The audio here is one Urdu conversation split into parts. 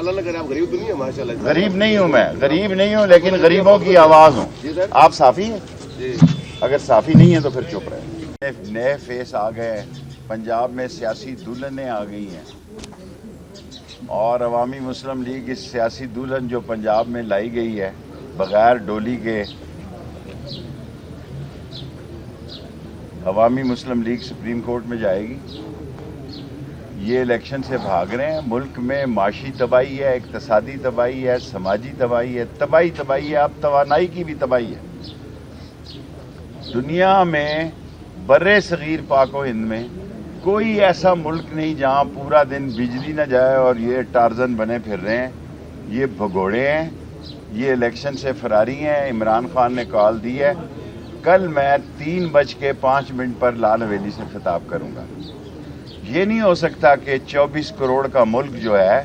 اللہ نہ کرے آپ غریب تو نہیں ہے ماشاءاللہ. غریب نہیں ہوں میں، غریب نہیں ہوں، لیکن غریبوں کی آواز ہوں. آپ صافی ہیں؟ جی اگر صافی نہیں ہے تو پھر چپ رہے. نئے فیس آ گئے، پنجاب میں سیاسی دلہنیں آ گئی ہیں، اور عوامی مسلم لیگ اس سیاسی دلہن جو پنجاب میں لائی گئی ہے بغیر ڈولی کے، عوامی مسلم لیگ سپریم کورٹ میں جائے گی. یہ الیکشن سے بھاگ رہے ہیں. ملک میں معاشی تباہی ہے، اقتصادی تباہی ہے، سماجی تباہی ہے، تباہی ہے. اب توانائی کی بھی تباہی ہے. دنیا میں بر صغیر پاک و ہند میں کوئی ایسا ملک نہیں جہاں پورا دن بجلی نہ جائے اور یہ ٹارزن بنے پھر رہے ہیں. یہ بھگوڑے ہیں، یہ الیکشن سے فراری ہیں. عمران خان نے کال دی ہے کل میں 3:05 پر لال حویلی سے خطاب کروں گا. یہ نہیں ہو سکتا کہ 24 کروڑ کا ملک جو ہے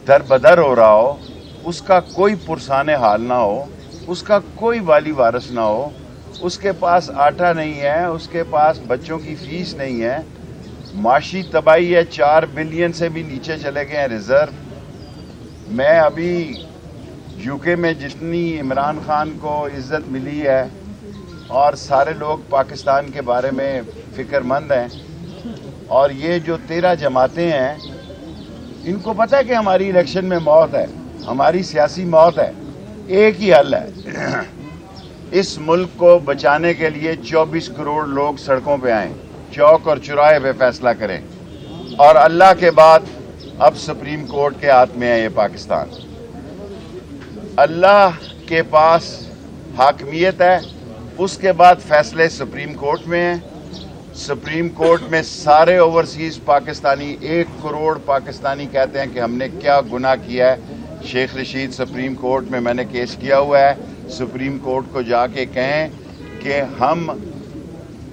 در بدر ہو رہا ہو، اس کا کوئی پرسان حال نہ ہو، اس کا کوئی والی وارث نہ ہو، اس کے پاس آٹا نہیں ہے، اس کے پاس بچوں کی فیس نہیں ہے. معاشی تباہی ہے. 4 بلین سے بھی نیچے چلے گئے ہیں ریزرو. میں ابھی یو کے میں جتنی عمران خان کو عزت ملی ہے اور سارے لوگ پاکستان کے بارے میں فکر مند ہیں، اور یہ جو 13 جماعتیں ہیں ان کو پتہ ہے کہ ہماری الیکشن میں موت ہے، ہماری سیاسی موت ہے. ایک ہی حل ہے، اس ملک کو بچانے کے لیے 24 کروڑ لوگ سڑکوں پہ آئیں، چوک اور چوراہے پہ فیصلہ کریں. اور اللہ کے بعد اب سپریم کورٹ کے ہاتھ میں ہے یہ پاکستان. اللہ کے پاس حاکمیت ہے، اس کے بعد فیصلے سپریم کورٹ میں ہیں. سپریم کورٹ میں سارے اوورسیز پاکستانی 1 کروڑ پاکستانی کہتے ہیں کہ ہم نے کیا گناہ کیا ہے. شیخ رشید سپریم کورٹ میں نے کیس کیا ہوا ہے. سپریم کورٹ کو جا کے کہیں کہ ہم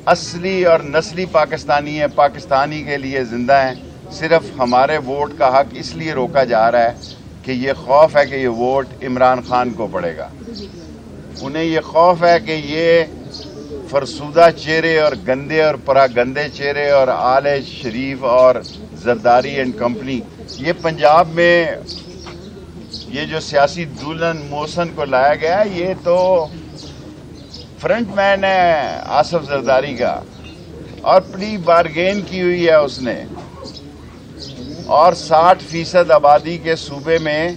اصلی اور نسلی پاکستانی ہیں، پاکستانی کے لیے زندہ ہیں. صرف ہمارے ووٹ کا حق اس لیے روکا جا رہا ہے کہ یہ خوف ہے کہ یہ ووٹ عمران خان کو پڑے گا. انہیں یہ خوف ہے کہ یہ فرسودہ چہرے اور گندے اور پراگندے چہرے اور آل شریف اور زرداری اینڈ کمپنی، یہ پنجاب میں یہ جو سیاسی دلہن محسن کو لایا گیا، یہ تو فرنٹ مین ہے آصف زرداری کا، اور پلی بارگین کی ہوئی ہے اس نے. اور 60% آبادی کے صوبے میں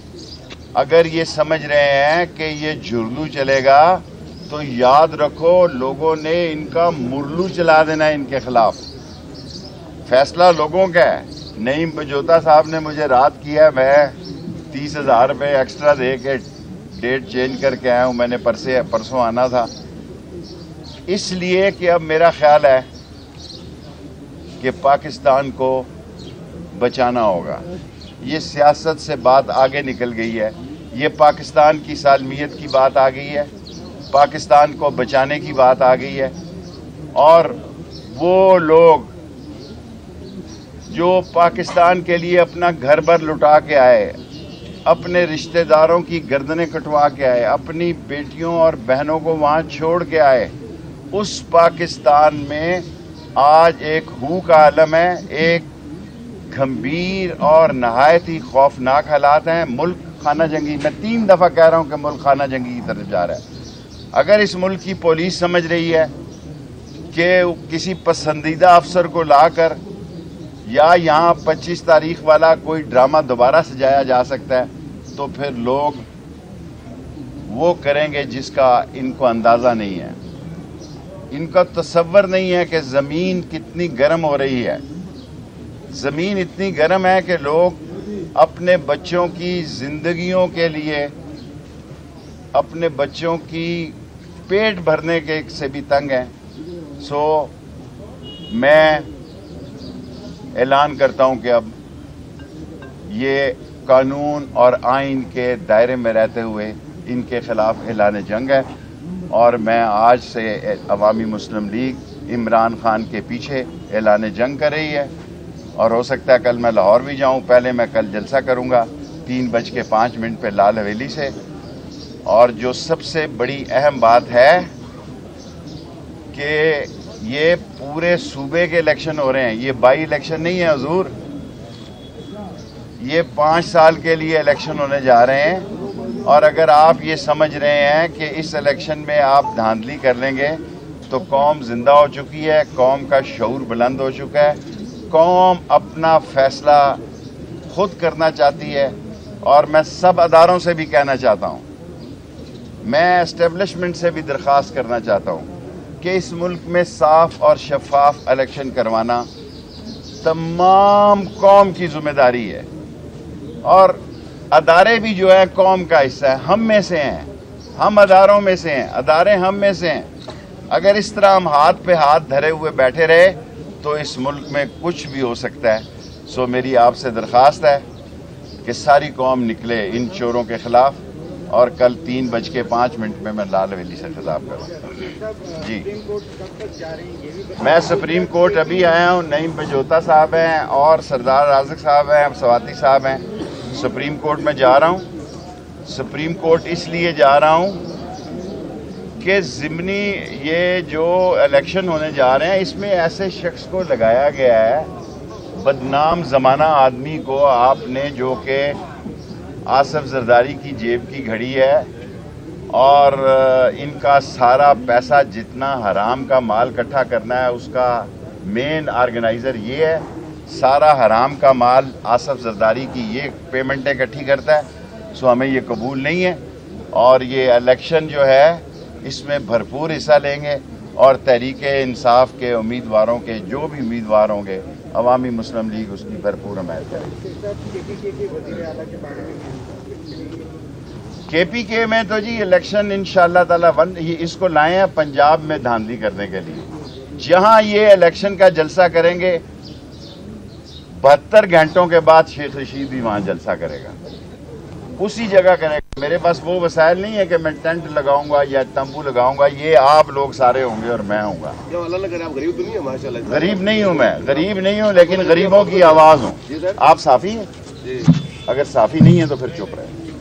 اگر یہ سمجھ رہے ہیں کہ یہ جھرلو چلے گا تو یاد رکھو لوگوں نے ان کا مرلو چلا دینا ان کے خلاف. فیصلہ لوگوں کا ہے. نعیم بجوتا صاحب نے مجھے رات کیا، میں 30,000 روپے ایکسٹرا دے کے ڈیٹ چینج کر کے آیا ہوں. میں نے پرسوں آنا تھا، اس لیے کہ اب میرا خیال ہے کہ پاکستان کو بچانا ہوگا. یہ سیاست سے بات آگے نکل گئی ہے، یہ پاکستان کی سالمیت کی بات آ گئی ہے، پاکستان کو بچانے کی بات آ گئی ہے. اور وہ لوگ جو پاکستان کے لیے اپنا گھر بر لٹا کے آئے، اپنے رشتہ داروں کی گردنیں کٹوا کے آئے، اپنی بیٹیوں اور بہنوں کو وہاں چھوڑ کے آئے، اس پاکستان میں آج ایک ہو کا عالم ہے. ایک گھمبیر اور نہایت ہی خوفناک حالات ہیں. ملک خانہ جنگی، میں 3 دفعہ کہہ رہا ہوں کہ ملک خانہ جنگی کی طرف جا رہا ہے. اگر اس ملک کی پولیس سمجھ رہی ہے کہ کسی پسندیدہ افسر کو لا کر یا یہاں 25 تاریخ والا کوئی ڈرامہ دوبارہ سجایا جا سکتا ہے تو پھر لوگ وہ کریں گے جس کا ان کو اندازہ نہیں ہے. ان کا تصور نہیں ہے کہ زمین کتنی گرم ہو رہی ہے. زمین اتنی گرم ہے کہ لوگ اپنے بچوں کی زندگیوں کے لیے، اپنے بچوں کی پیٹ بھرنے کے سے بھی تنگ ہیں. سو میں اعلان کرتا ہوں کہ اب یہ قانون اور آئین کے دائرے میں رہتے ہوئے ان کے خلاف اعلان جنگ ہے. اور میں آج سے عوامی مسلم لیگ عمران خان کے پیچھے اعلان جنگ کر رہی ہے، اور ہو سکتا ہے کل میں لاہور بھی جاؤں. پہلے میں کل جلسہ کروں گا 3:05 پہ لال حویلی سے. اور جو سب سے بڑی اہم بات ہے کہ یہ پورے صوبے کے الیکشن ہو رہے ہیں، یہ بائی الیکشن نہیں ہے حضور. یہ 5 سال کے لیے الیکشن ہونے جا رہے ہیں، اور اگر آپ یہ سمجھ رہے ہیں کہ اس الیکشن میں آپ دھاندلی کر لیں گے تو قوم زندہ ہو چکی ہے، قوم کا شعور بلند ہو چکا ہے، قوم اپنا فیصلہ خود کرنا چاہتی ہے۔ اور میں سب اداروں سے بھی کہنا چاہتا ہوں، میں اسٹیبلشمنٹ سے بھی درخواست کرنا چاہتا ہوں کہ اس ملک میں صاف اور شفاف الیکشن کروانا تمام قوم کی ذمہ داری ہے، اور ادارے بھی جو ہیں قوم کا حصہ ہے، ہم میں سے ہیں، ہم اداروں میں سے ہیں، ادارے ہم میں سے ہیں۔ اگر اس طرح ہم ہاتھ پہ ہاتھ دھرے ہوئے بیٹھے رہے تو اس ملک میں کچھ بھی ہو سکتا ہے۔ سو میری آپ سے درخواست ہے کہ ساری قوم نکلے ان چوروں کے خلاف، اور کل 3:05 میں میں لال ویلی سے خطاب کروں۔ جی میں سپریم کورٹ ابھی آیا ہوں، نعیم بجوتا صاحب ہیں اور سردار رازق صاحب ہیں، سواتی صاحب ہیں، سپریم کورٹ میں جا رہا ہوں۔ سپریم کورٹ اس لیے جا رہا ہوں کہ ضمنی یہ جو الیکشن ہونے جا رہے ہیں اس میں ایسے شخص کو لگایا گیا ہے، بدنام زمانہ آدمی کو آپ نے، جو کہ آصف زرداری کی جیب کی گھڑی ہے، اور ان کا سارا پیسہ جتنا حرام کا مال اکٹھا کرنا ہے اس کا مین آرگنائزر یہ ہے۔ سارا حرام کا مال آصف زرداری کی یہ پیمنٹیں اکٹھی کرتا ہے۔ سو ہمیں یہ قبول نہیں ہے، اور یہ الیکشن جو ہے اس میں بھرپور حصہ لیں گے، اور تحریک انصاف کے امیدواروں کے جو بھی امیدوار ہوں گے، عوامی مسلم لیگ اس کی بھرپور حمایت کرے گی۔ کے پی کے میں تو جی الیکشن انشاءاللہ تعالی اس کو لائے ہیں پنجاب میں دھاندلی کرنے کے لیے۔ جہاں یہ الیکشن کا جلسہ کریں گے 72 گھنٹوں کے بعد شیخ رشید بھی وہاں جلسہ کرے گا، اسی جگہ کرے گا۔ میرے پاس وہ وسائل نہیں ہے کہ میں ٹینٹ لگاؤں گا یا تمبو لگاؤں گا، یہ آپ لوگ سارے ہوں گے اور میں ہوں گا۔ غریب نہیں ہوں، میں غریب نہیں ہوں، لیکن غریبوں کی آواز ہوں۔ آپ صافی ہیں؟ اگر صافی نہیں ہے تو پھر چپ رہے۔